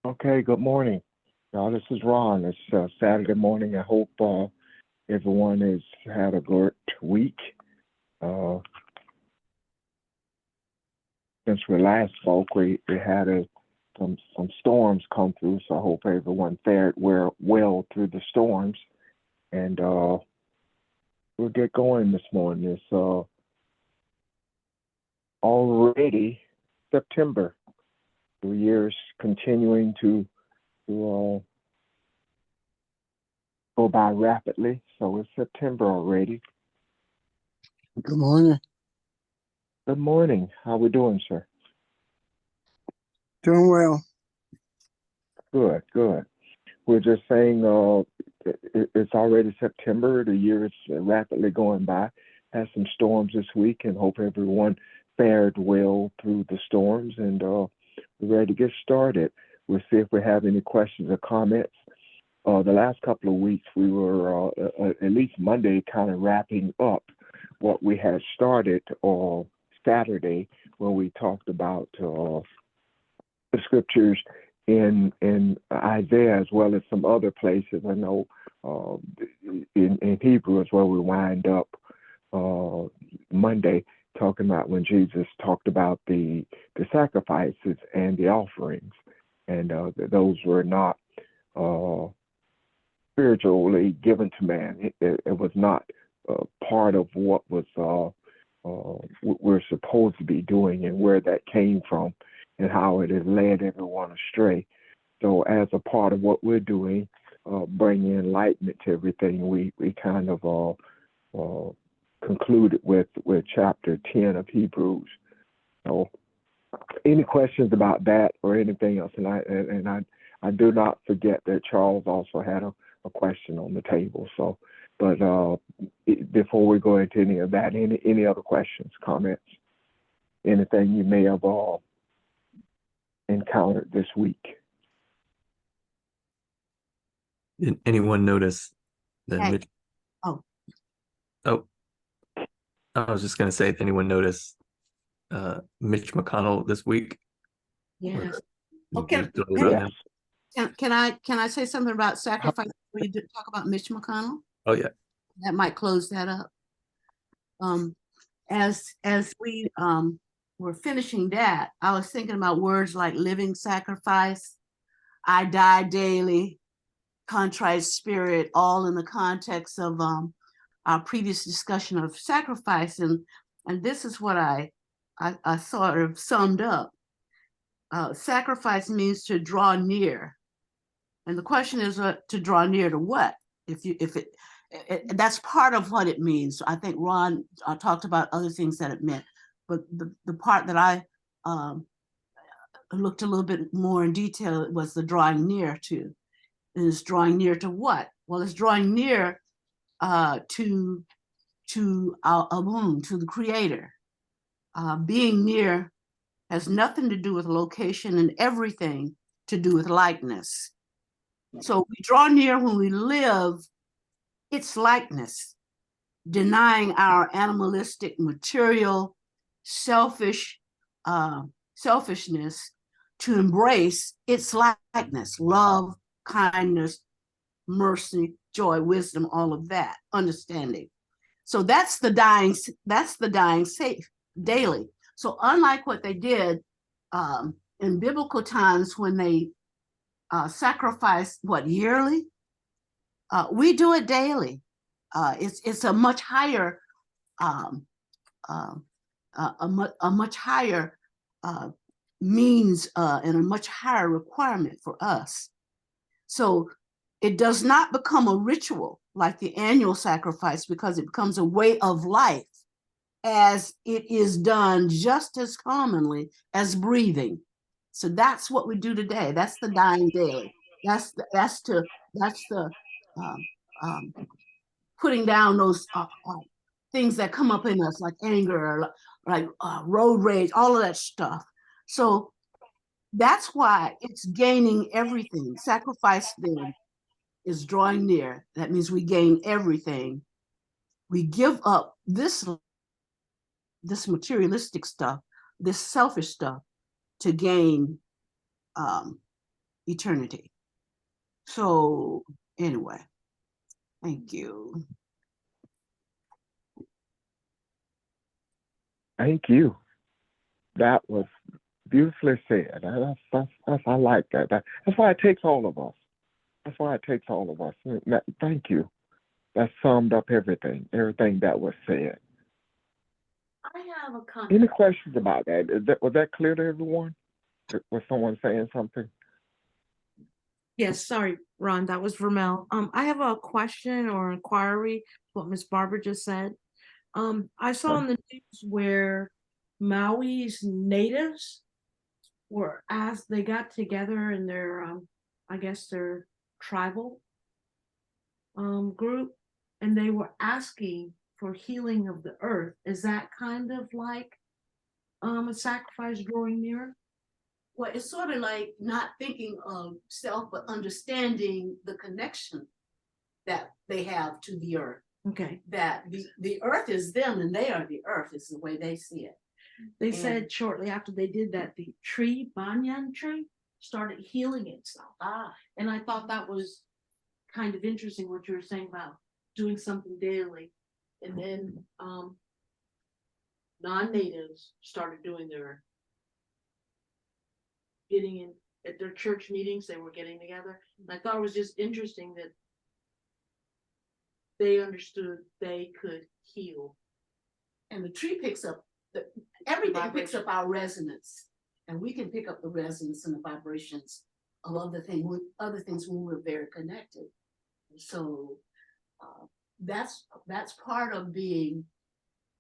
Okay, good morning. This is Ron. It's Saturday morning. I hope everyone has had a good week. Uh, since we last spoke, we had some storms come through, so I hope everyone fared well through the storms. And we'll get going this morning. It's already September. The year's continuing to go by rapidly, so it's September already. Good morning. Good morning. How we doing, sir? Doing well. Good, good. We're just saying it's already September. The year is rapidly going by. Had some storms this week, and hope everyone fared well through the storms. And we're ready to get started. We'll see if we have any questions or comments. The last couple of weeks, we were at least Monday kind of wrapping up what we had started on Saturday when we talked about the scriptures in Isaiah as well as some other places. I know in Hebrew is where we wind up Monday talking about when Jesus talked about the sacrifices and the offerings, and those were not spiritually given to man. It was not part of what was we're supposed to be doing, and where that came from and how it has led everyone astray. So as a part of what we're doing, bringing enlightenment to everything, we kind of concluded with chapter 10 of Hebrews. So any questions about that or anything else? And I do not forget that Charles also had a question on the table. So, but before we go into any of that, any other questions, comments, anything you may have encountered this week? Did anyone notice that Hey. Mitch? Oh. Oh, I was just going to say, if anyone noticed Mitch McConnell this week? Yes. Or- Okay. Yes. Can I say something about sacrifice before you talk about Mitch McConnell? Oh yeah. That might close that up. As we were finishing that, I was thinking about words like living sacrifice, I die daily, contrite spirit, all in the context of our previous discussion of sacrifice, and this is what I sort of summed up. Sacrifice means to draw near, and the question is to draw near to what? That's part of what it means. I think Ron talked about other things that it meant, but the part that I looked a little bit more in detail was the drawing near to. And it's drawing near to what? Well, it's drawing near to our Amun, to the Creator. Being near has nothing to do with location and everything to do with likeness. So we draw near when we live its likeness, denying our animalistic, material, selfishness to embrace its likeness, love, kindness, mercy, joy, wisdom, all of that, understanding. So that's the dying safe daily. So unlike what they did in biblical times when they sacrificed yearly, we do it daily. It's a much higher a much higher means and a much higher requirement for us. So it does not become a ritual like the annual sacrifice, because it becomes a way of life, as it is done just as commonly as breathing. So that's what we do today. That's the dying daily. That's the putting down those things that come up in us, like anger, like road rage, all of that stuff. So that's why it's gaining everything. Sacrifice then is drawing near. That means we gain everything. We give up this materialistic stuff, this selfish stuff, to gain eternity. So anyway, thank you. Thank you. That was beautifully said. I like that. That's why it takes all of us. That's why it takes all of us. Thank you. That summed up everything that was said. I have a comment. Any questions about that? Was that clear to everyone? Was someone saying something? Yes, sorry, Ron, that was Vermel. I have a question or inquiry, what Miss Barbara just said. I saw in the news where Maui's natives were asked, they got together in their, I guess their tribal group, and they were asking for healing of the earth. Is that kind of like a sacrifice drawing nearer? Well, it's sort of like not thinking of self, but understanding the connection that they have to the earth. Okay. That the earth is them and they are the earth, is the way they see it. They And- said shortly after they did that, the tree, banyan tree, started healing itself. And I thought that was kind of interesting what you were saying about doing something daily. And then non-natives started doing their getting in at their church meetings, they were getting together. And I thought it was just interesting that they understood they could heal. And the tree picks up everything picks up our resonance, and we can pick up the resonance and the vibrations of other things when we're very connected. So that's part of being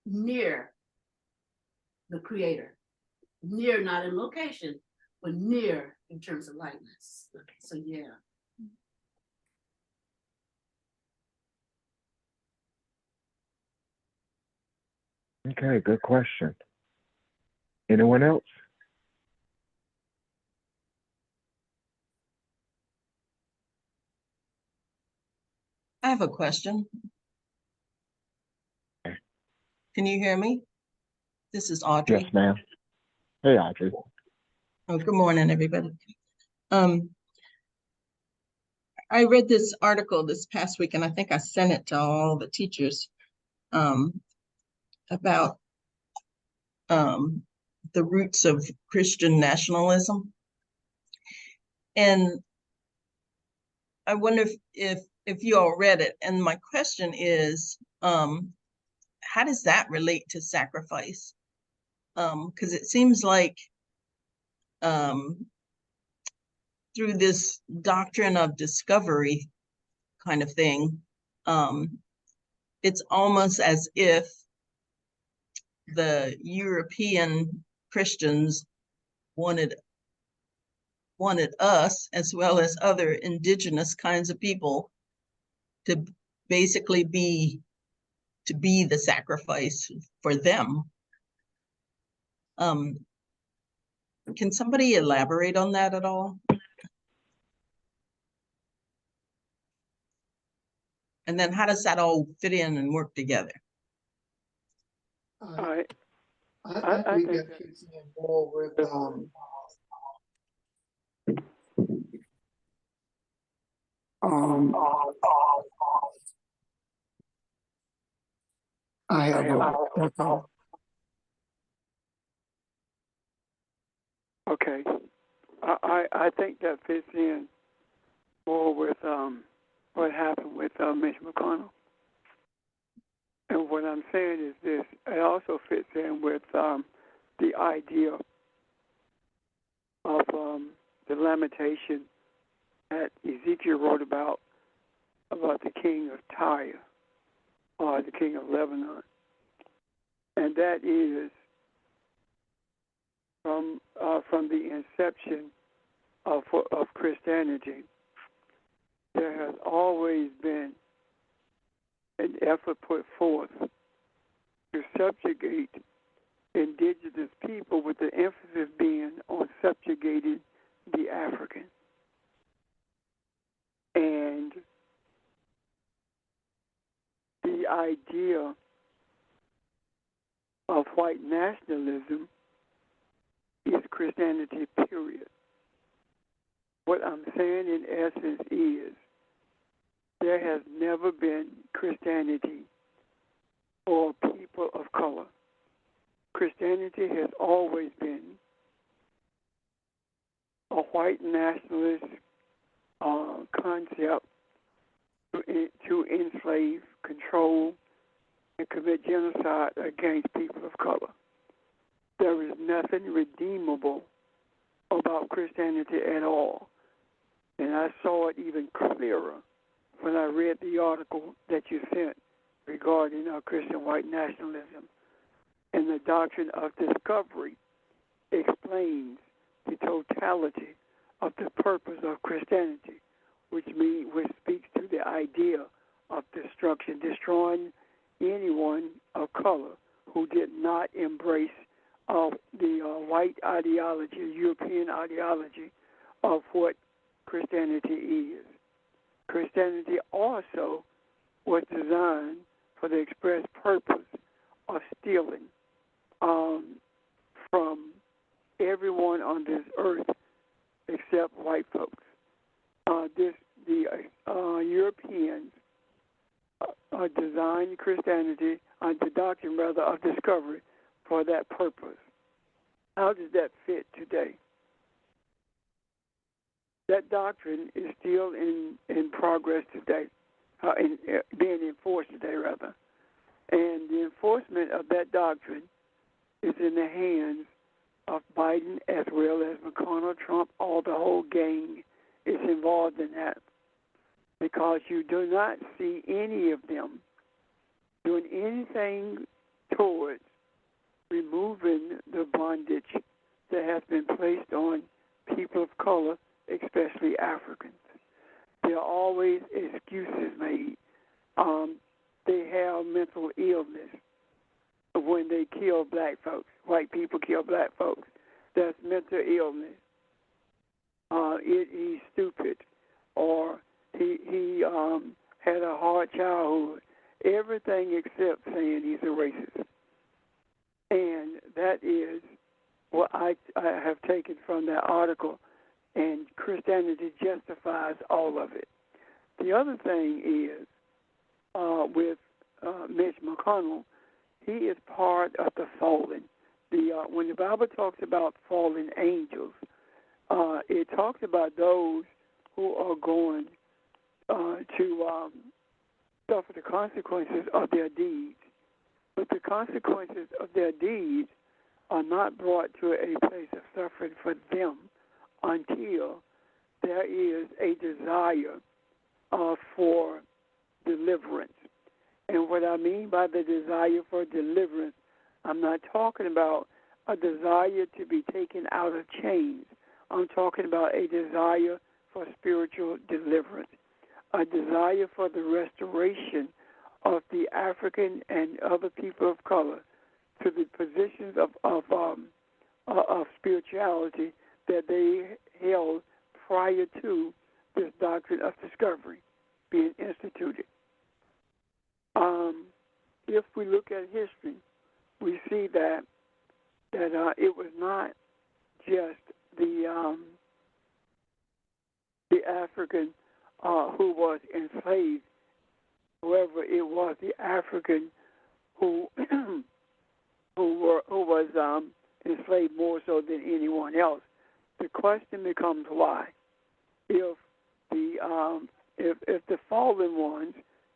near the creator, near not in location, but near in terms of likeness. So yeah. Okay, good question. Anyone else? I have a question. Okay. Can you hear me? This is Audrey. Yes, ma'am. Hey, Audrey. Oh, good morning, everybody. I read this article this past week, and I think I sent it to all the teachers about the roots of Christian nationalism. And I wonder if you all read it. And my question is, how does that relate to sacrifice? Because it seems like through this doctrine of discovery kind of thing, it's almost as if the European Christians wanted us, as well as other indigenous kinds of people, to basically be the sacrifice for them. Can somebody elaborate on that at all? And then how does that all fit in and work together? I think that fits in more with that's all. Okay, I think that fits in more with what happened with Mitch McConnell. And what I'm saying is this: it also fits in with the idea of the lamentation that Ezekiel wrote about the king of Tyre, or the king of Lebanon, and that is from the inception of Christianity, there has always been an effort put forth to subjugate indigenous people, with the emphasis being on subjugating the African. And the idea of white nationalism is Christianity, period. What I'm saying in essence is there has never been Christianity for people of color. Christianity has always been a white nationalist concept to enslave, control, and commit genocide against people of color. There is nothing redeemable about Christianity at all. And I saw it even clearer when I read the article that you sent regarding Christian white nationalism. And the doctrine of discovery explains the totality of the purpose of Christianity, which speaks to the idea of destruction, destroying anyone of color who did not embrace the white ideology, European ideology of what Christianity is. Christianity also was designed for the express purpose of stealing from everyone on this earth except white folks. The Europeans designed Christianity, the doctrine rather of discovery, for that purpose. How does that fit today? That doctrine is still in progress today, being enforced today, rather. And the enforcement of that doctrine is in the hands of Biden as well as McConnell, Trump, the whole gang is involved in that. Because you do not see any of them doing anything towards removing the bondage that has been placed on people of color, especially Africans. There are always excuses made. They have mental illness when they kill black folks. White people kill black folks. That's mental illness. He's stupid, or he had a hard childhood. Everything except saying he's a racist. And that is what I have taken from that article, and Christianity justifies all of it. The other thing is, with Mitch McConnell, he is part of the fallen. When the Bible talks about fallen angels, it talks about those who are going to suffer the consequences of their deeds. But the consequences of their deeds are not brought to a place of suffering for them until there is a desire for deliverance. And what I mean by the desire for deliverance, I'm not talking about a desire to be taken out of chains. I'm talking about a desire for spiritual deliverance, a desire for the restoration of the African and other people of color to the positions of spirituality that they held prior to this doctrine of discovery being instituted. If we look at history, we see that it was not just the African who was enslaved. However, it was the African who was enslaved more so than anyone else. The question becomes why. If the fallen ones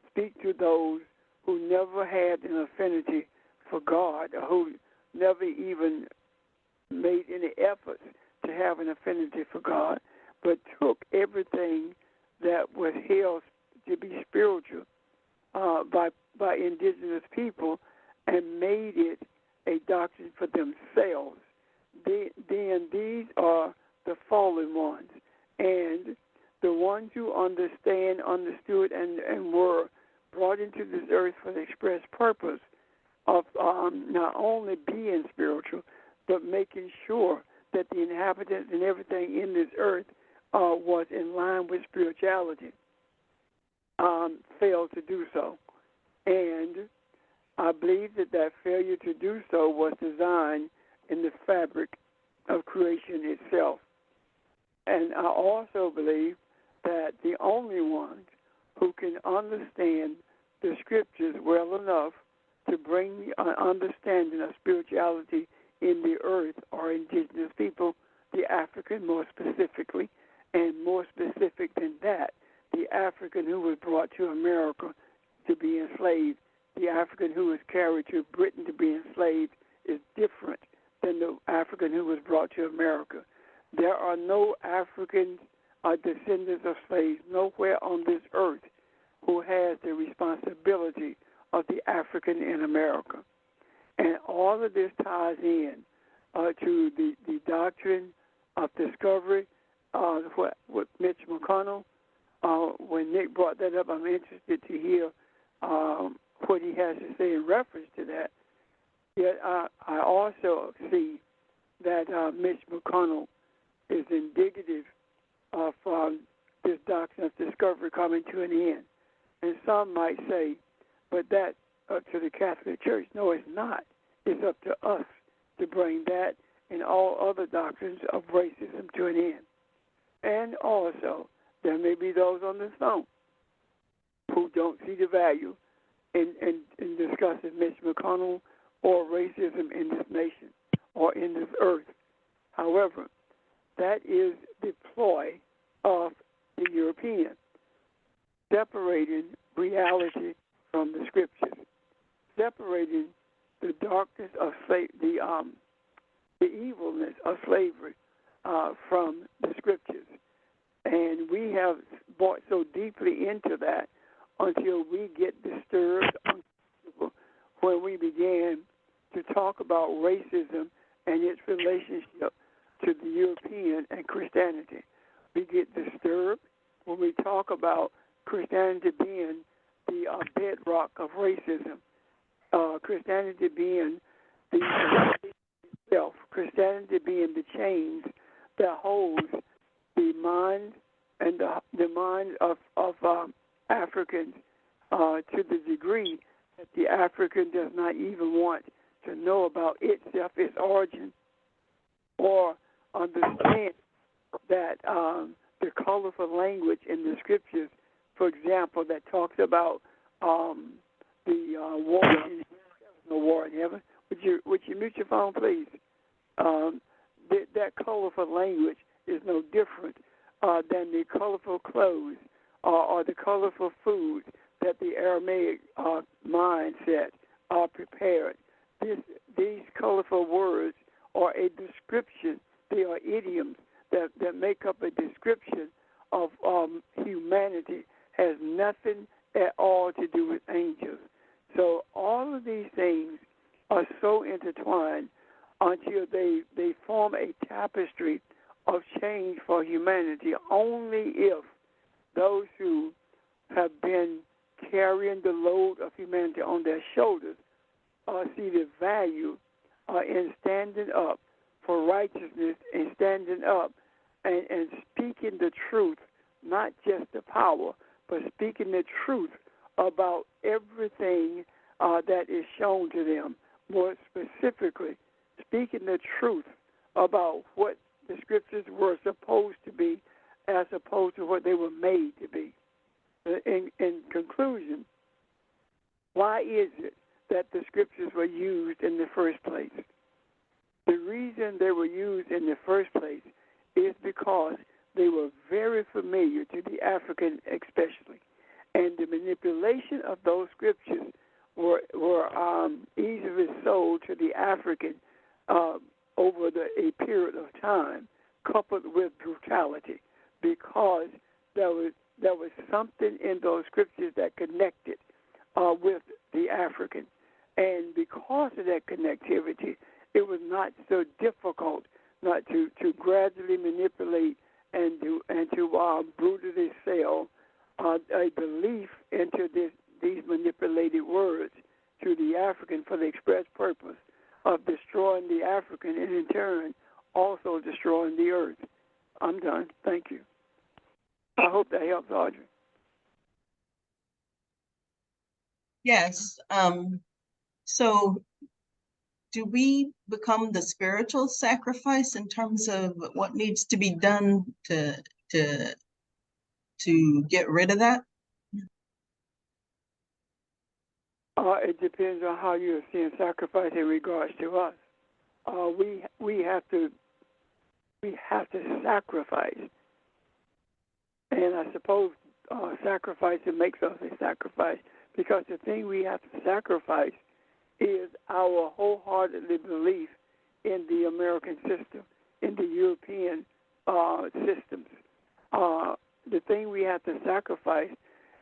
speak to those who never had an affinity for God, or who never even made any efforts to have an affinity for God, but took everything that was held to be spiritual by indigenous people and made it a doctrine for themselves, then these are the fallen ones. And the ones who understood, and were brought into this earth for the express purpose of not only being spiritual, but making sure that the inhabitants and everything in this earth was in line with spirituality, failed to do so. And I believe that failure to do so was designed in the fabric of creation itself. And I also believe that the only ones who can understand the scriptures well enough to bring an understanding of spirituality in the earth are indigenous people, the African more specifically, and more specific than that, the African who was brought to America to be enslaved, the African who was carried to Britain to be enslaved is different than the African who was brought to America. There are no African descendants of slaves nowhere on this earth who has the responsibility of the African in America. And all of this ties in to the doctrine of discovery, what Mitch McConnell, when Nick brought that up, I'm interested to hear what he has to say in reference to that. Yet I also see that Mitch McConnell is indicative of this doctrine of discovery coming to an end. And some might say, but that's up to the Catholic Church. No, it's not. It's up to us to bring that and all other doctrines of racism to an end. And also, there may be those on this phone who don't see the value in discussing Mitch McConnell or racism in this nation or in this earth. However, that is the ploy of the European, separating reality from the scriptures, separating the darkness of the evilness of slavery from the scriptures. And we have bought so deeply into that until we get disturbed when we began to talk about racism and its relationship to the European and Christianity. We get disturbed when we talk about Christianity being the bedrock of racism, Christianity being the itself, Christianity being the chains that holds the mind and the mind of Africans to the degree that the African does not even want to know about itself, its origin, or understand that the colorful language in the scriptures, for example, that talks about the war in heaven, no war in heaven. Would you mute your phone, please? That colorful language is no different than the colorful clothes or the colorful food that the Aramaic mindset prepared. These colorful words are a description. They are idioms that make up a description of humanity. Has nothing at all to do with angels. So all of these things are so intertwined until they form a tapestry of change for humanity. Only if those who have been carrying the load of humanity on their shoulders see the value in standing up for righteousness and standing up and speaking the truth, not just the power, but speaking the truth about everything that is shown to them. More specifically, speaking the truth about what the scriptures were supposed to be as opposed to what they were made to be. In conclusion, why is it that the scriptures were used in the first place? The reason they were used in the first place is because they were very familiar to the African especially. And the manipulation of those scriptures were easily sold to the African over a period of time, coupled with brutality, because there was something in those scriptures that connected with the African. And because of that connectivity, it was not so difficult not to gradually manipulate and to brutally sell a belief into these manipulated words to the African for the express purpose of destroying the African and in turn also destroying the earth. I'm done. Thank you. I hope that helps, Audrey. Yes. So do we become the spiritual sacrifice in terms of what needs to be done to get rid of that? It depends on how you're seeing sacrifice in regards to us. We have to sacrifice, and I suppose sacrifice, it makes us a sacrifice, because the thing we have to sacrifice is our wholeheartedly belief in the American system, in the European systems. The thing we have to sacrifice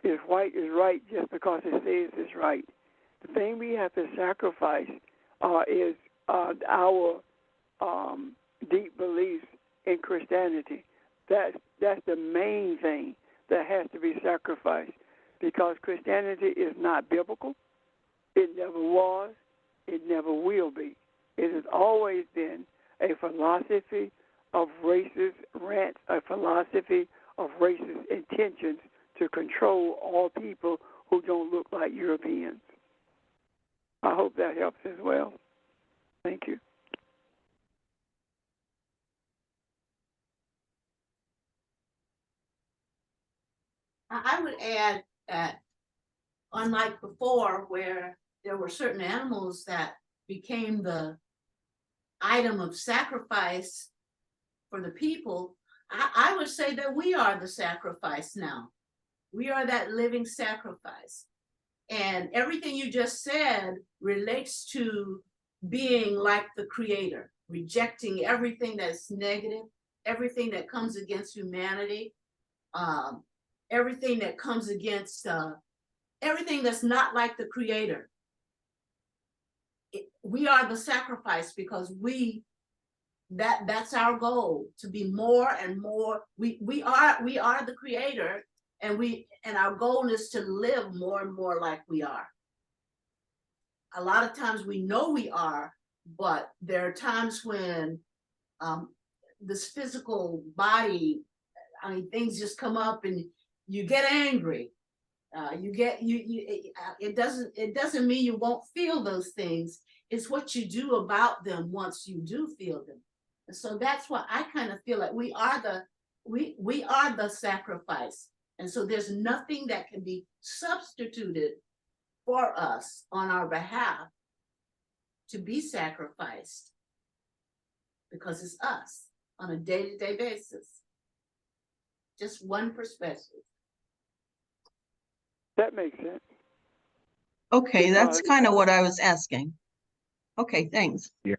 is white is right just because it says it's right. The thing we have to sacrifice is our deep beliefs in Christianity. That's the main thing that has to be sacrificed, because Christianity is not biblical. It never was. It never will be. It has always been a philosophy of racist rants, a philosophy of racist intentions to control all people who don't look like Europeans. I hope that helps as well. Thank you. I would add that, unlike before, where there were certain animals that became the item of sacrifice for the people, I would say that we are the sacrifice now. We are that living sacrifice. And everything you just said relates to being like the Creator, rejecting everything that's negative, everything that comes against humanity, everything that comes against everything that's not like the Creator. We are the sacrifice, because that's our goal, to be more and more. We are the Creator, and our goal is to live more and more like we are. A lot of times we know we are, but there are times when this physical body, I mean, things just come up and you get angry. It doesn't mean you won't feel those things. It's what you do about them once you do feel them. And so that's why I kind of feel like we are the sacrifice. And so there's nothing that can be substituted for us on our behalf to be sacrificed, because it's us on a day-to-day basis. Just one perspective. That makes sense. Okay, that's kind of what I was asking. Okay, thanks. Yeah.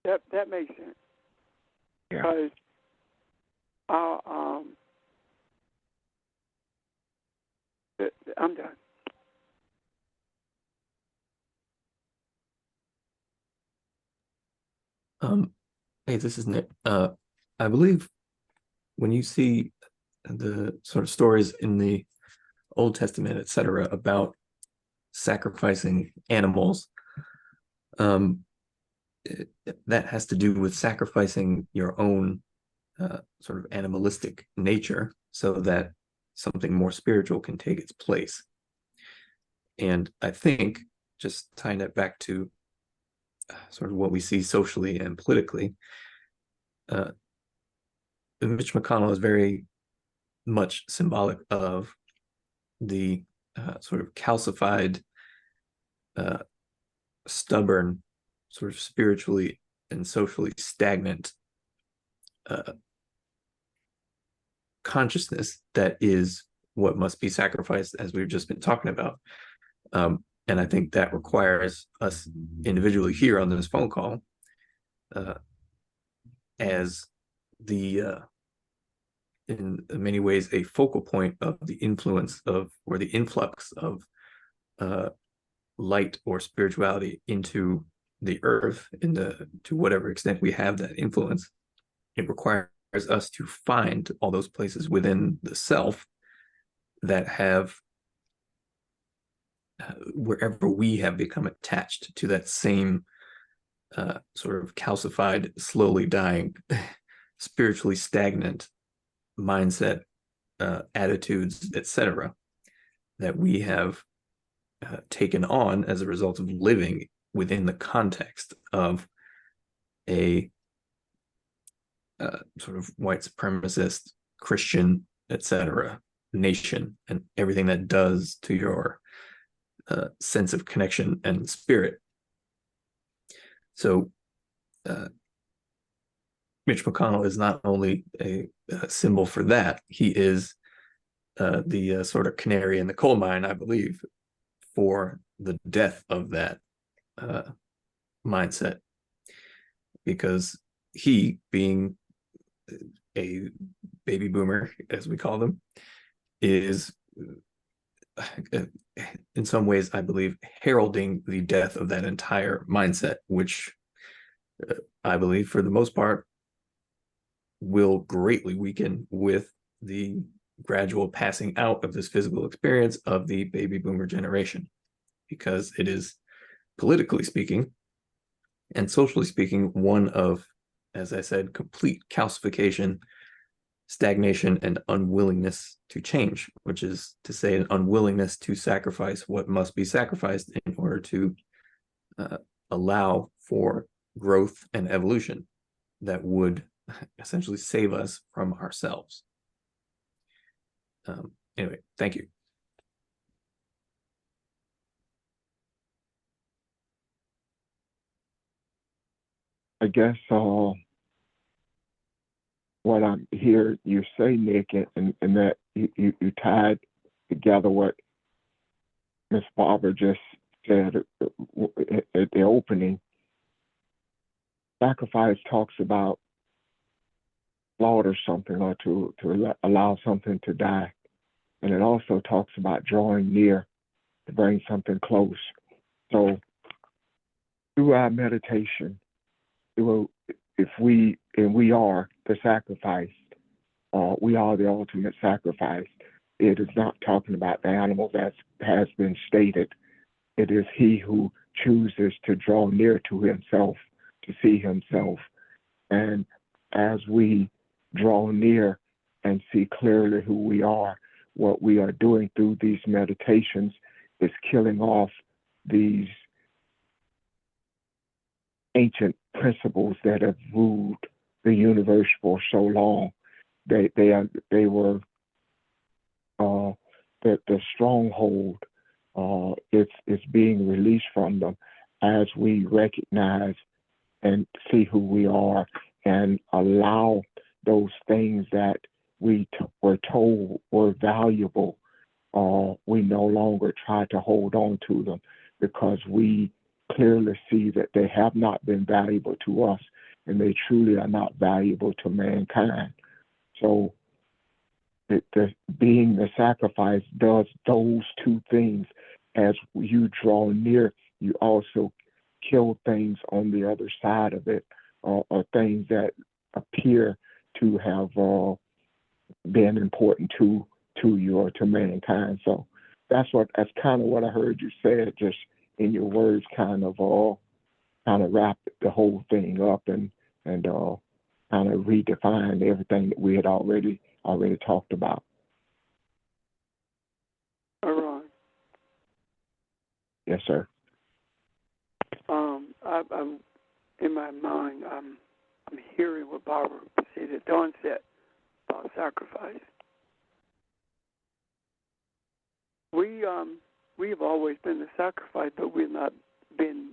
That makes sense. Yeah. Because I'm done. Hey, this is Nick. I believe when you see the sort of stories in the Old Testament, etc., about sacrificing animals, that has to do with sacrificing your own sort of animalistic nature so that something more spiritual can take its place. And I think, just tying it back to sort of what we see socially and politically, Mitch McConnell is very much symbolic of the sort of calcified, stubborn, sort of spiritually and socially stagnant consciousness that is what must be sacrificed, as we've just been talking about. And I think that requires us individually here on this phone call as in many ways, a focal point of the influence of, or the influx of light or spirituality into the earth, to whatever extent we have that influence. It requires us to find all those places within the self that have, wherever we have become attached to that same sort of calcified, slowly dying, spiritually stagnant mindset, attitudes, etc., that we have taken on as a result of living within the context of a sort of white supremacist, Christian, etc. nation, and everything that does to your sense of connection and spirit. So Mitch McConnell is not only a symbol for that, he is the sort of canary in the coal mine, I believe, for the death of that mindset. Because he, being a baby boomer, as we call them, is in some ways, I believe, heralding the death of that entire mindset, which I believe, for the most part, will greatly weaken with the gradual passing out of this physical experience of the baby boomer generation, because it is, politically speaking and socially speaking, one of, as I said, complete calcification, stagnation, and unwillingness to change, which is to say an unwillingness to sacrifice what must be sacrificed in order to allow for growth and evolution that would essentially save us from ourselves. Anyway, thank you. I guess what I'm hear you say, Nick, and that you tied together what Miss Barber just said at the opening. Sacrifice talks about slaughter something or to allow something to die. And it also talks about drawing near to bring something close. So through our meditation, if we are the sacrifice, we are the ultimate sacrifice. It is not talking about the animals, as has been stated. It is he who chooses to draw near to himself, to see himself. And as we draw near and see clearly who we are, what we are doing through these meditations is killing off these ancient principles that have ruled the universe for so long. They were the stronghold. It's being released from them as we recognize and see who we are and allow those things that we were told were valuable. We no longer try to hold on to them because we clearly see that they have not been valuable to us and they truly are not valuable to mankind. So being the sacrifice does those two things. As you draw near, you also kill things on the other side of it, or things that appear to have been important to you or to mankind. So that's kind of what I heard you say, just in your words, kind of wrap the whole thing up and kind of redefine everything that we had already talked about. All right. Yes, sir. I'm in my mind. I'm hearing what Barbara said at the onset about sacrifice. We have always been the sacrifice, but we've not been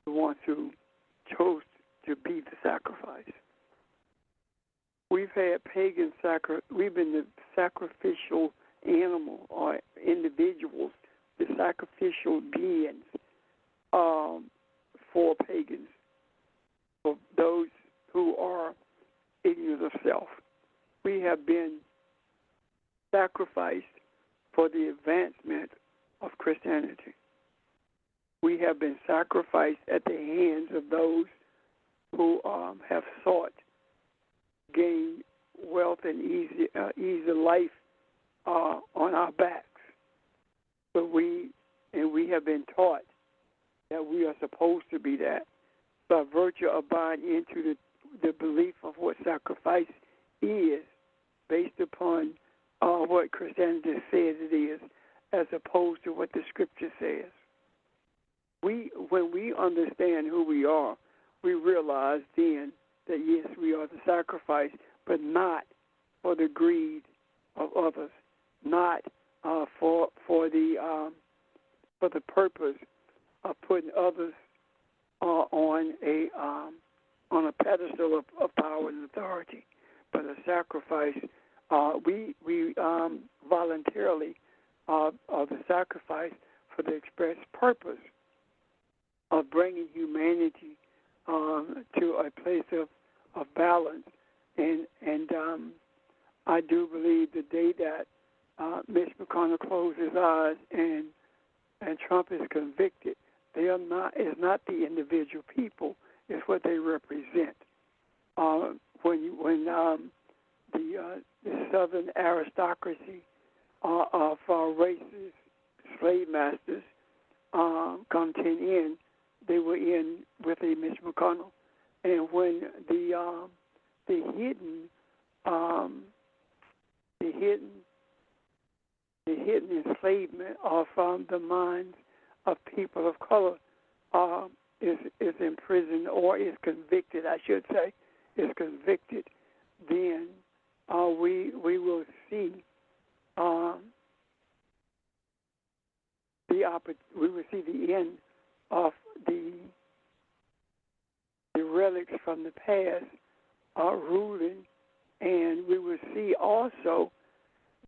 the ones who chose to be the sacrifice. We've had pagan we've been the sacrificial animal or individuals, the sacrificial beings for pagans, for those who are ignorant of self. We have been sacrificed for the advancement of Christianity. We have been sacrificed at the hands of those who have sought gain wealth and easy life on our backs. But we have been taught that we are supposed to be that by virtue of buying into the belief of what sacrifice is, based upon what Christianity says it is, as opposed to what the scripture says. When we understand who we are, we realize then that yes, we are the sacrifice, but not for the greed of others, not for the purpose of putting others on a pedestal of power and authority, but a sacrifice. We voluntarily are the sacrifice for the express purpose of bringing humanity to a place of balance. And I do believe the day that Mitch McConnell closed his eyes and Trump is convicted, it's not the individual people, it's what they represent. When the Southern aristocracy of racist slave masters come to an end, they were in with a Mitch McConnell, and when the hidden enslavement of the minds of people of color is imprisoned or is convicted, I should say, is convicted, then we will see the end of the relics from the past ruling, and we will see also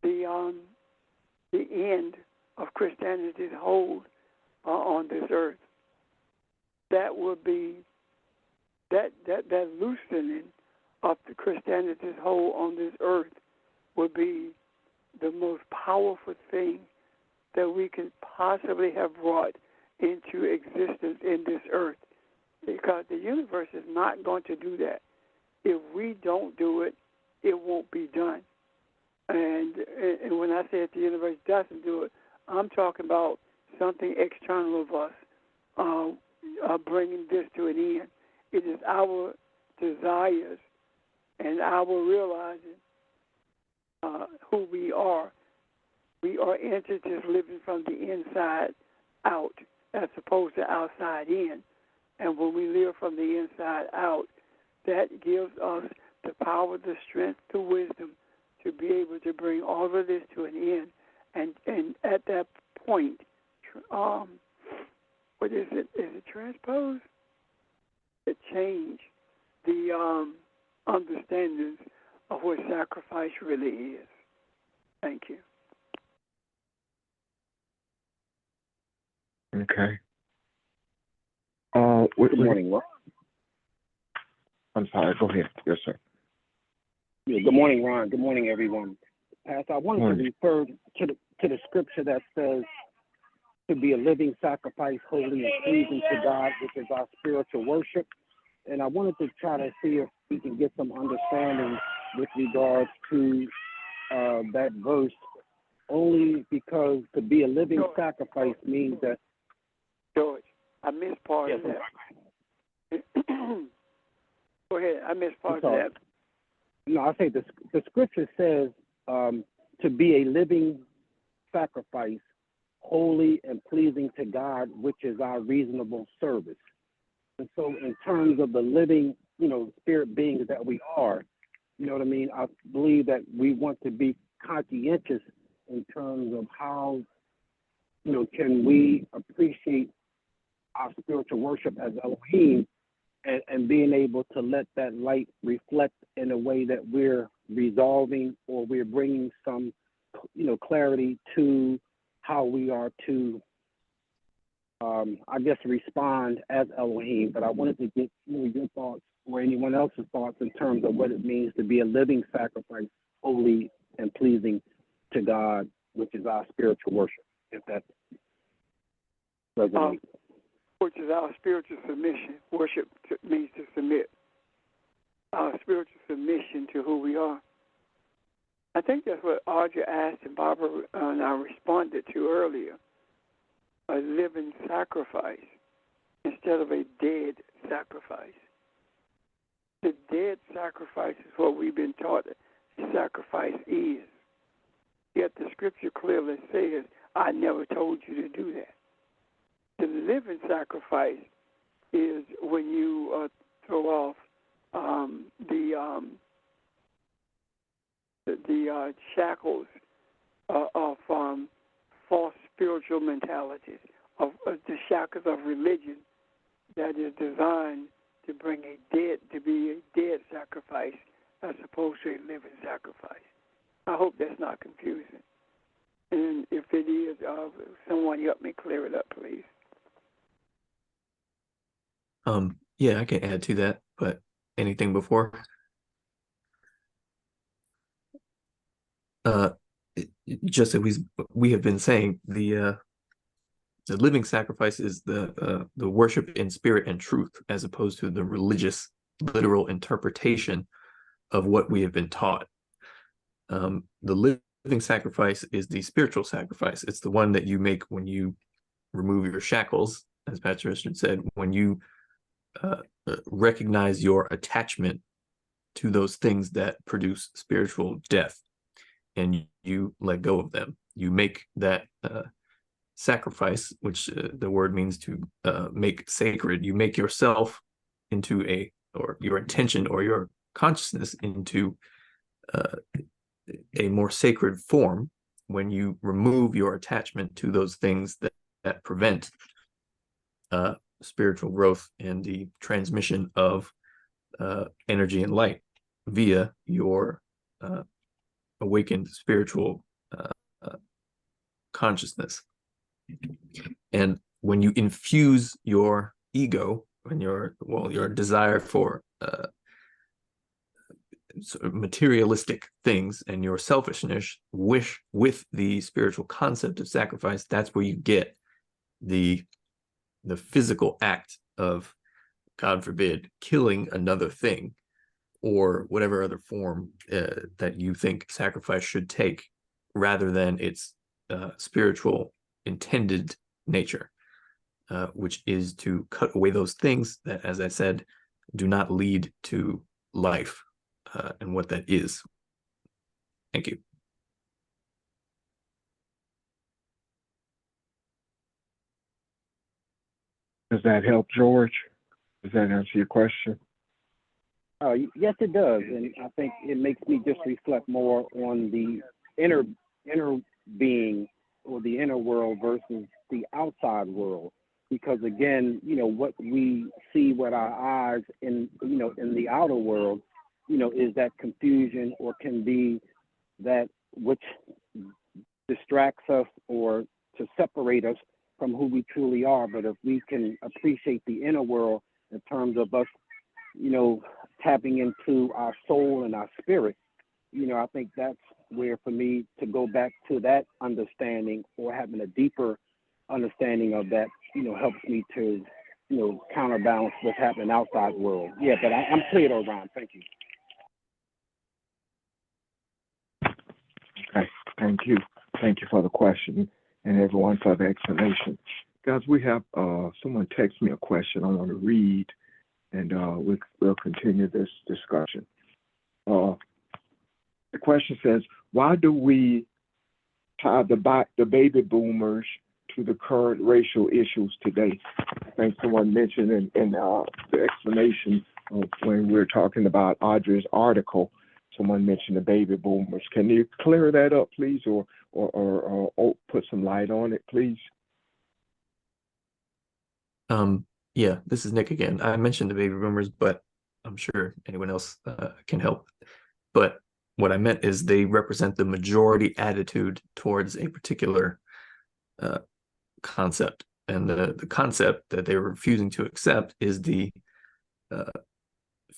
the end of Christianity's hold on this earth. That will be that loosening of the Christianity's hold on this earth will be the most powerful thing that we could possibly have brought into existence in this earth, because the universe is not going to do that. If we don't do it, it won't be done. And when I say if the universe doesn't do it, I'm talking about something external of us bringing this to an end. It is our desires and our realizing who we are. We are entities living from the inside out as opposed to outside in. And when we live from the inside out, that gives us the power, the strength, the wisdom to be able to bring all of this to an end. And at that point, what is it? Is it transpose? It change the understandings of what sacrifice really is. Thank you. Okay. Good morning, Ron. I'm sorry. Go ahead. Yes, sir. Yeah, good morning, Ron. Good morning, everyone. Pastor, I wanted to refer to the scripture that says to be a living sacrifice, holy and pleasing to God, which is our spiritual worship. And I wanted to try to see if we can get some understanding with regards to that verse, only because to be a living sacrifice means that. George, I missed part of that. Go ahead. I missed part of that. No, I say the scripture says to be a living sacrifice, holy and pleasing to God, which is our reasonable service. And so in terms of the living, spirit beings that we are, you know what I mean? I believe that we want to be conscientious in terms of how, can we appreciate our spiritual worship as Elohim and being able to let that light reflect in a way that we're resolving or we're bringing some, clarity to how we are to, respond as Elohim. But I wanted to get your thoughts or anyone else's thoughts in terms of what it means to be a living sacrifice, holy and pleasing to God, which is our spiritual worship, if that resonates. Which is our spiritual submission. Worship means to submit. Our spiritual submission to who we are. I think that's what Audrey asked and Barbara and I responded to earlier. A living sacrifice instead of a dead sacrifice. The dead sacrifice is what we've been taught that sacrifice is. Yet the scripture clearly says I never told you to do that. The living sacrifice is when you throw off the shackles of false spiritual mentalities, of the shackles of religion that is designed to bring to be a dead sacrifice as opposed to a living sacrifice. I hope that's not confusing. And if it is, someone help me clear it up, please. Yeah, I can add to that, but anything before? Just that we have been saying the living sacrifice is the worship in spirit and truth, as opposed to the religious, literal interpretation of what we have been taught. The living sacrifice is the spiritual sacrifice. It's the one that you make when you remove your shackles, as Pastor Richard said, when you recognize your attachment to those things that produce spiritual death, and you let go of them. You make that sacrifice, which the word means to make sacred. You make yourself into or your intention or your consciousness into a more sacred form when you remove your attachment to those things that prevent spiritual growth and the transmission of energy and light via your awakened spiritual consciousness. And when you infuse your ego and your desire for sort of materialistic things and your selfishness with the spiritual concept of sacrifice, that's where you get the physical act of, God forbid, killing another thing or whatever other form that you think sacrifice should take, rather than its spiritual intended nature, which is to cut away those things that, as I said, do not lead to life and what that is. Thank you. Does that help, George? Does that answer your question? Yes, it does, and I think it makes me just reflect more on the inner being or the inner world versus the outside world. Because again, what we see with our eyes in the outer world, is that confusion, or can be that which distracts us or to separate us from who we truly are. But if we can appreciate the inner world in terms of us, tapping into our soul and our spirit, I think that's where, for me, to go back to that understanding or having a deeper understanding of that, helps me to, counterbalance what's happening outside the world. Yeah, but I'm clear though, Ron. Thank you. Okay, thank you. Thank you for the question, and everyone for the explanation. Guys, we have someone text me a question I want to read, and we'll continue this discussion. The question says, why do we tie the baby boomers to the current racial issues today? I think someone mentioned in the explanation of when we were talking about Audrey's article, someone mentioned the baby boomers. Can you clear that up, please, or put some light on it, please? Yeah, this is Nick again. I mentioned the baby boomers, but I'm sure anyone else can help. But what I meant is they represent the majority attitude towards a particular concept. And the concept that they're refusing to accept is the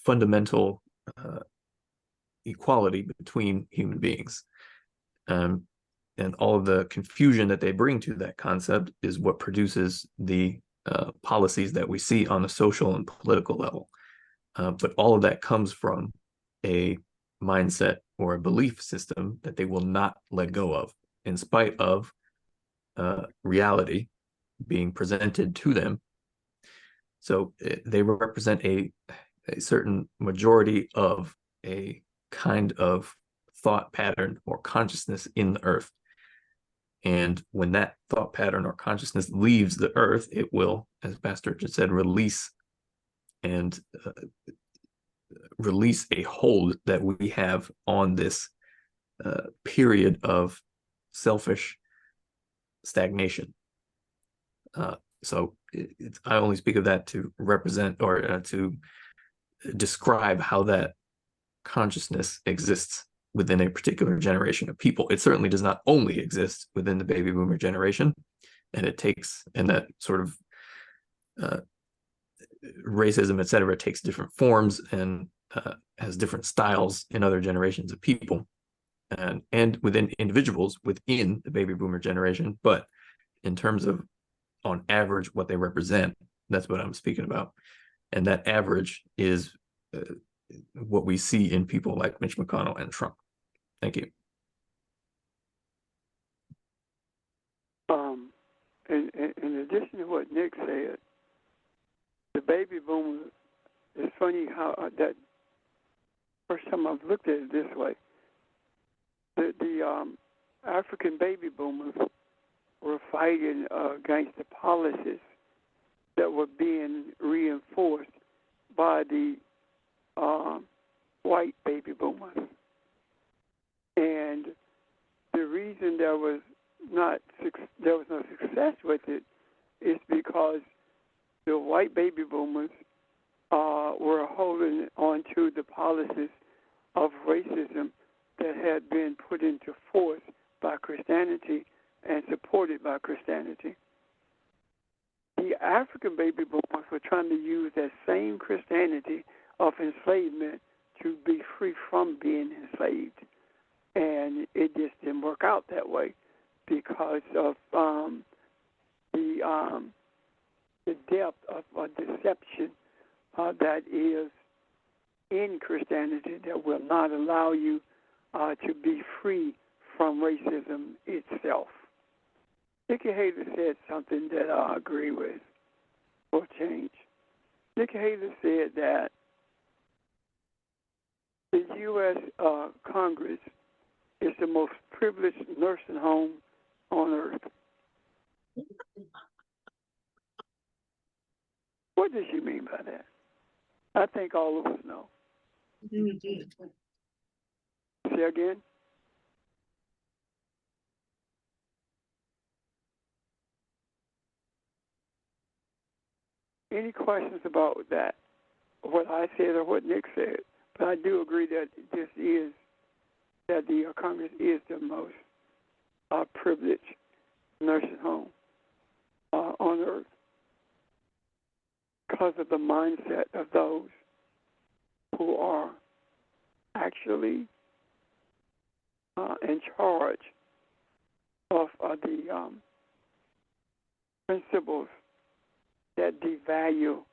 fundamental equality between human beings. And all of the confusion that they bring to that concept is what produces the policies that we see on a social and political level. But all of that comes from a mindset or a belief system that they will not let go of, in spite of reality being presented to them. So they represent a certain majority of a kind of thought pattern or consciousness in the earth. And when that thought pattern or consciousness leaves the earth, it will, as Pastor just said, release and release a hold that we have on this period of selfish stagnation. So I only speak of that to represent or to describe how that consciousness exists within a particular generation of people. It certainly does not only exist within the baby boomer generation, and that sort of racism, etc., takes different forms and has different styles in other generations of people, and within individuals within the baby boomer generation. But in terms of, on average, what they represent, that's what I'm speaking about. And that average is what we see in people like Mitch McConnell and Trump. Thank you. In addition to what Nick said, the baby boomers, it's funny how that first time I've looked at it this way. The African baby boomers were fighting against the policies that were being reinforced by the white baby boomers. And the reason there was no success with it is because the white baby boomers were holding on to the policies of racism that had been put into force by Christianity and supported by Christianity. The African baby boomers were trying to use that same Christianity of enslavement to be free from being enslaved. And it just didn't work out that way because of the depth of deception that is in Christianity that will not allow you to be free from racism itself. Nikki Haley said something that I agree with for change. Nikki Haley said that the U.S. Congress is the most privileged nursing home on earth. What does she mean by that? I think all of us know. Say again? Any questions about that, what I said or what Nick said? But I do agree that the Congress is the most privileged nursing home on earth because of the mindset of those who are actually in charge of the principles that devalue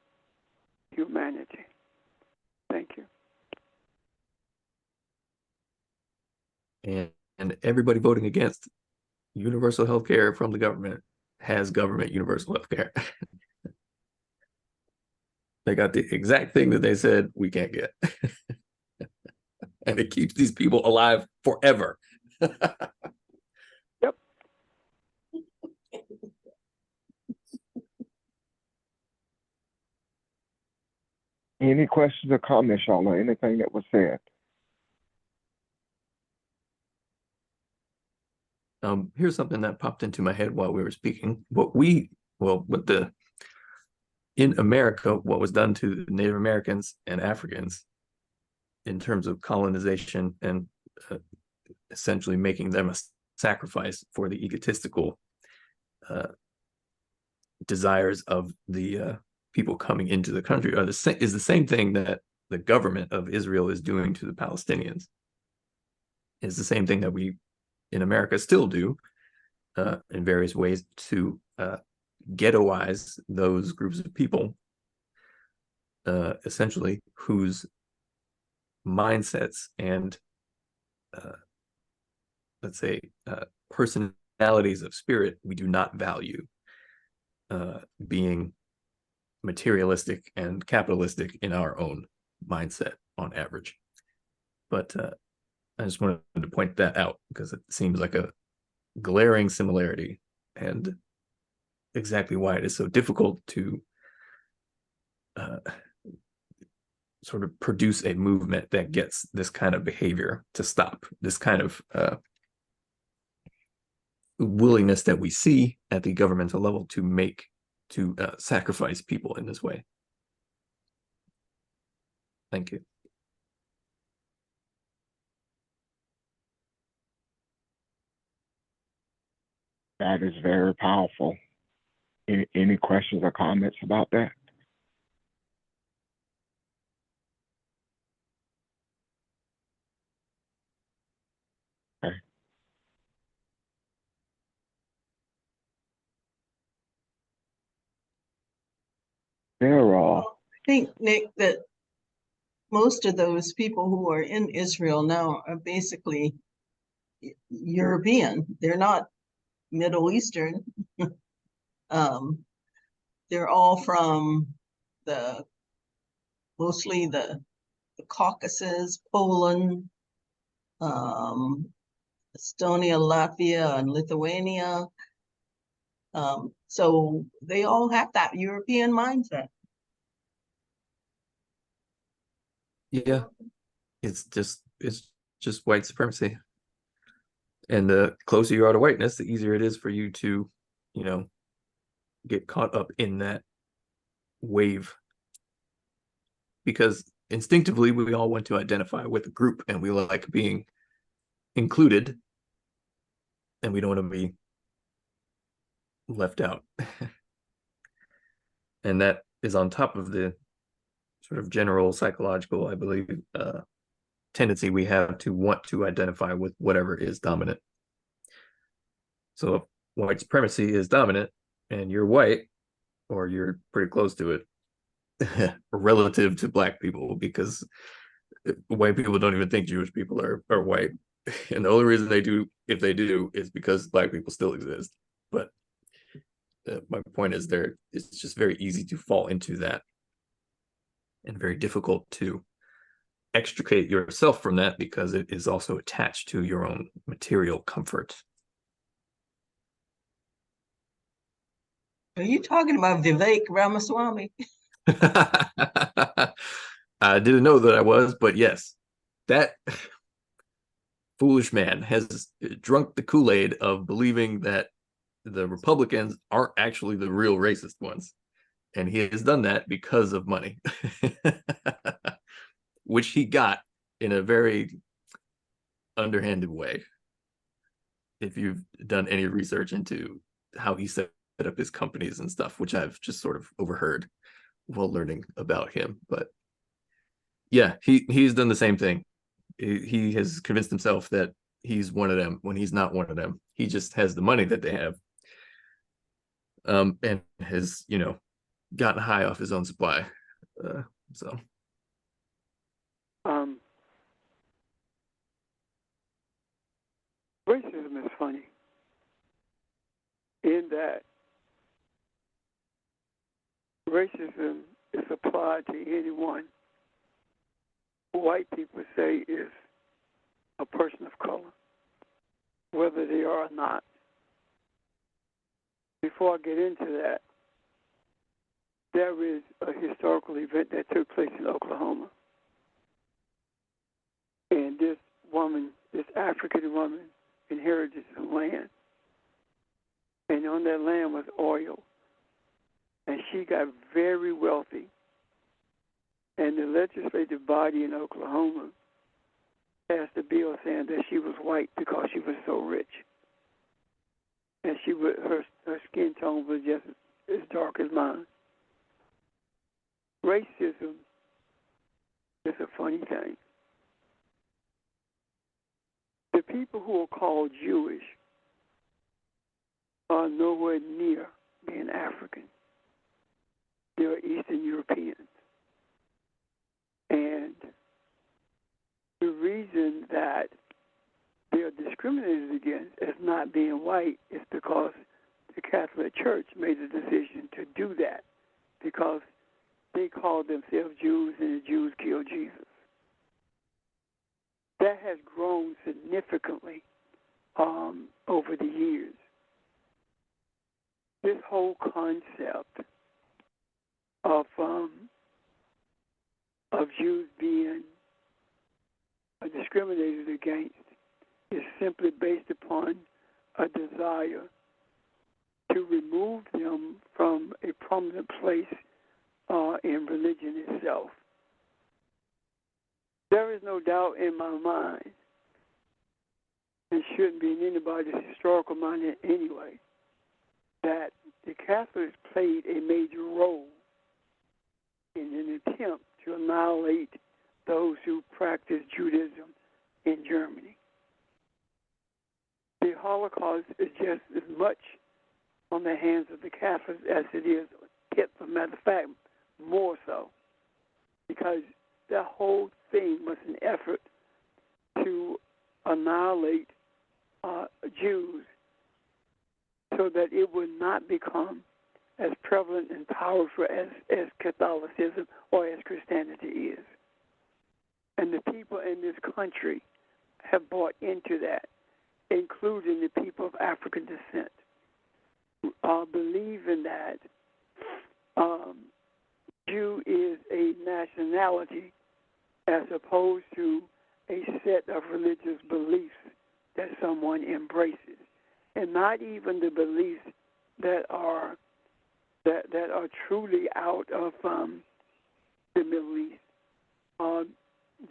humanity. Thank you. And everybody voting against universal health care from the government has government universal health care. They got the exact thing that they said we can't get. And it keeps these people alive forever. Yep. Any questions or comments, y'all, on anything that was said? Here's something that popped into my head while we were speaking. In America, what was done to Native Americans and Africans in terms of colonization and essentially making them a sacrifice for the egotistical desires of the people coming into the country is the same thing that the government of Israel is doing to the Palestinians. It's the same thing that we in America still do in various ways to ghettoize those groups of people, essentially, whose mindsets and let's say personalities of spirit we do not value, being materialistic and capitalistic in our own mindset on average. But I just wanted to point that out because it seems like a glaring similarity, and exactly why it is so difficult to sort of produce a movement that gets this kind of behavior to stop, this kind of willingness that we see at the governmental level to sacrifice people in this way. Thank you. That is very powerful. Any questions or comments about that? Okay. There are. I think, Nick, that most of those people who are in Israel now are basically European. They're not Middle Eastern. They're all from mostly the Caucasus, Poland, Estonia, Latvia, and Lithuania. So they all have that European mindset. Yeah, it's just white supremacy. And the closer you are to whiteness, the easier it is for you to, get caught up in that wave. Because instinctively, we all want to identify with a group, and we like being included, and we don't want to be left out. And that is on top of the sort of general psychological, I believe, tendency we have to want to identify with whatever is dominant. So if white supremacy is dominant and you're white, or you're pretty close to it, relative to Black people, because white people don't even think Jewish people are white. And the only reason they do, if they do, is because Black people still exist. But my point is, it's just very easy to fall into that, and very difficult to extricate yourself from that, because it is also attached to your own material comfort. Are you talking about Vivek Ramaswamy? I didn't know that I was, but yes, that foolish man has drunk the Kool-Aid of believing that the Republicans aren't actually the real racist ones. And he has done that because of money, which he got in a very underhanded way. If you've done any research into how he set up his companies and stuff, which I've just sort of overheard while learning about him. But yeah, he's done the same thing. He has convinced himself that he's one of them when he's not one of them. He just has the money that they have, and has, gotten high off his own supply. So racism is funny in that racism is applied to anyone white people say is a person of color, whether they are or not. Before I get into that, there is a historical event that took place in Oklahoma. And this African woman, inherited some land. And on that land was oil. And she got very wealthy. And the legislative body in Oklahoma passed a bill saying that she was white because she was so rich. And her skin tone was just as dark as mine. Racism is a funny thing. The people who are called Jewish are nowhere near being African. They are Eastern Europeans. And the reason that they are discriminated against as not being white is because the Catholic Church made a decision to do that, because they called themselves Jews and the Jews killed Jesus. That has grown significantly over the years. whole concept of Jews being discriminated against is simply based upon a desire to remove them from a prominent place in religion itself. There is no doubt in my mind, and shouldn't be in anybody's historical mind anyway, that the Catholics played a major role in an attempt to annihilate those who practiced Judaism in Germany. The Holocaust is just as much on the hands of the Catholics as it is Hitler. Matter of fact, more so, because the whole thing was an effort to annihilate Jews so that it would not become as prevalent and powerful as Catholicism or as Christianity is. And the people in this country have bought into that, including the people of African descent, believing that Jew is a nationality as opposed to a set of religious beliefs that someone embraces, and not even the beliefs that are truly out of the Middle East.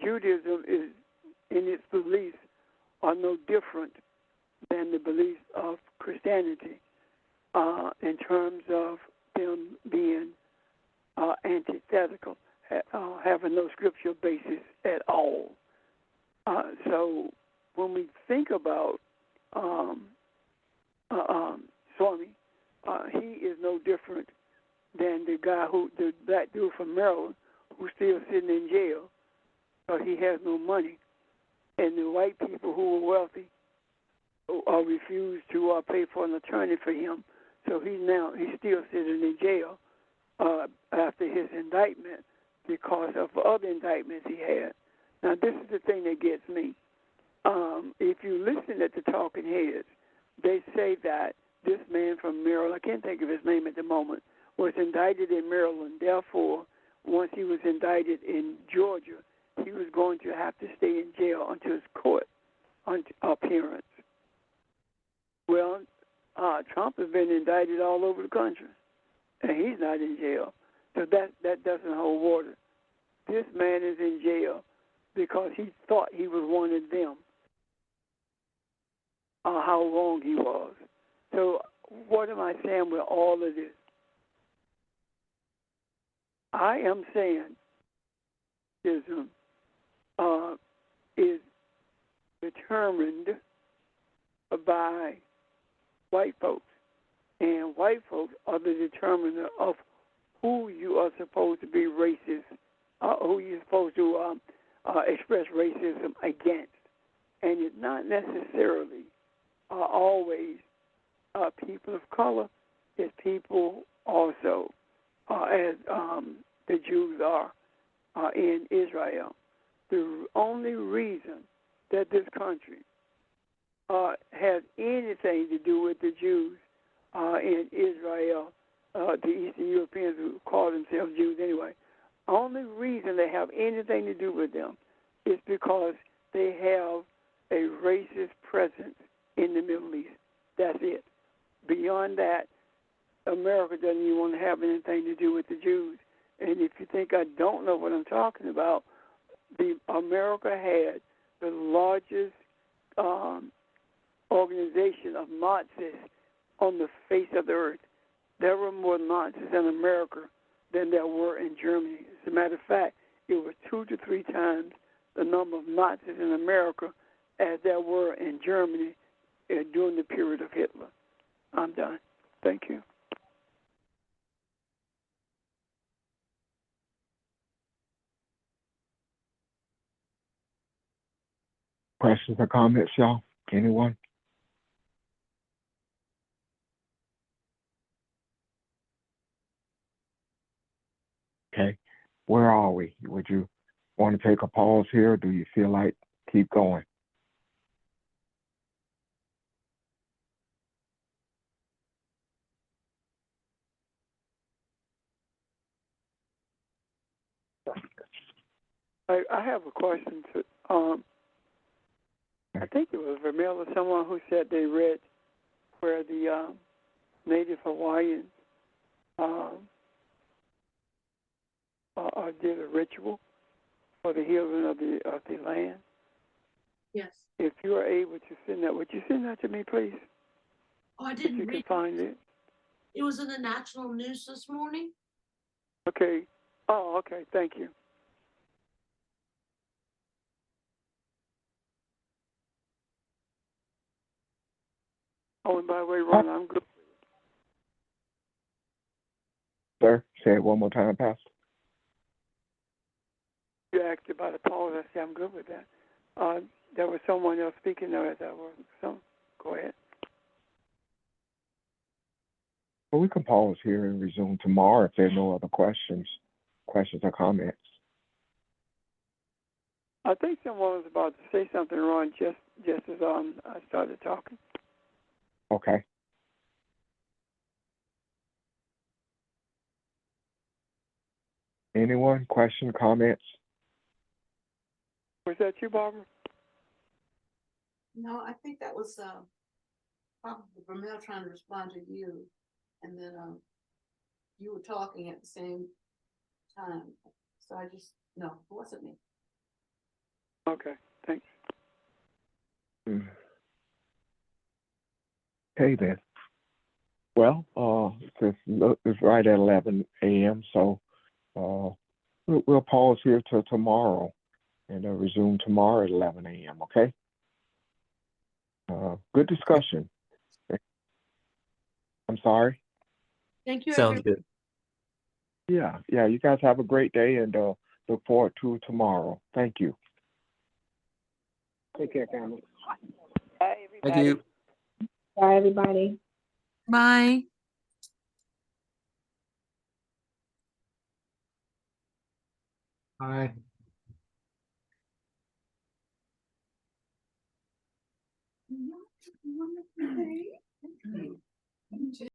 Judaism is, in its beliefs, are no different than the beliefs of Christianity in terms of them being antithetical, having no scriptural basis at all. So when we think about Swami, he is no different than the black dude from Maryland who's still sitting in jail because he has no money, and the white people who are wealthy refused to pay for an attorney for him. So he's still sitting in jail after his indictment because of other indictments he had. Now, this is the thing that gets me. If you listen at the talking heads, they say that this man from Maryland, I can't think of his name at the moment, was indicted in Maryland. Therefore, once he was indicted in Georgia, he was going to have to stay in jail until his court appearance. Well, Trump has been indicted all over the country, and he's not in jail. So that doesn't hold water. This man is in jail because he thought he was one of them, how wrong he was. So what am I saying with all of this? I am saying Islam is determined by white folks, and white folks are the determiner of who you are supposed to be racist, who you're supposed to express racism against. And it's not necessarily always people of color. It's people also, as the Jews are in Israel. The only reason that this country has anything to do with the Jews in Israel, the Eastern Europeans who call themselves Jews anyway, only reason they have anything to do with them is because they have a racist presence in the Middle East. That's it. Beyond that, America doesn't even want to have anything to do with the Jews. And if you think I don't know what I'm talking about, America had the largest organization of Nazis on the face of the earth. There were more Nazis in America than there were in Germany. As a matter of fact, it was 2 to 3 times the number of Nazis in America as there were in Germany during the period of Hitler. I'm done. Thank you. Questions or comments, y'all? Anyone? Okay. Where are we? Would you want to take a pause here, or do you feel like keep going? I have a question. I think it was Vermel or someone who said they read where the Native Hawaiians did a ritual for the healing of the land. Yes. If you are able to send that, would you send that to me, please? Oh, I If didn't you can read find it. it. Was in the national news this morning. Okay. Oh, okay. Thank you. Oh, and by the way, Ron, I'm good. Sir, say it one more time, Pastor. You asked about a pause. I said I'm good with that. There was someone else speaking there as I was. So, go ahead. Well, we can pause here and resume tomorrow if there are no other questions or comments. I think someone was about to say something, Ron, just as I started talking. Okay. Anyone? Question, comments? Was that you, Barbara? No, I think that was probably Vermel trying to respond to you, and then you were talking at the same time. So I just no, it wasn't me. Okay, thanks. Okay then. Well, it's right at 11 a.m. So we'll pause here till tomorrow and resume tomorrow at 11 a.m. Okay. Good discussion. I'm sorry. Thank you. Sounds everyone. good. Yeah. You guys have a great day and look forward to tomorrow. Thank you. Take care, family. Thank you. Bye, everybody. Bye. Bye.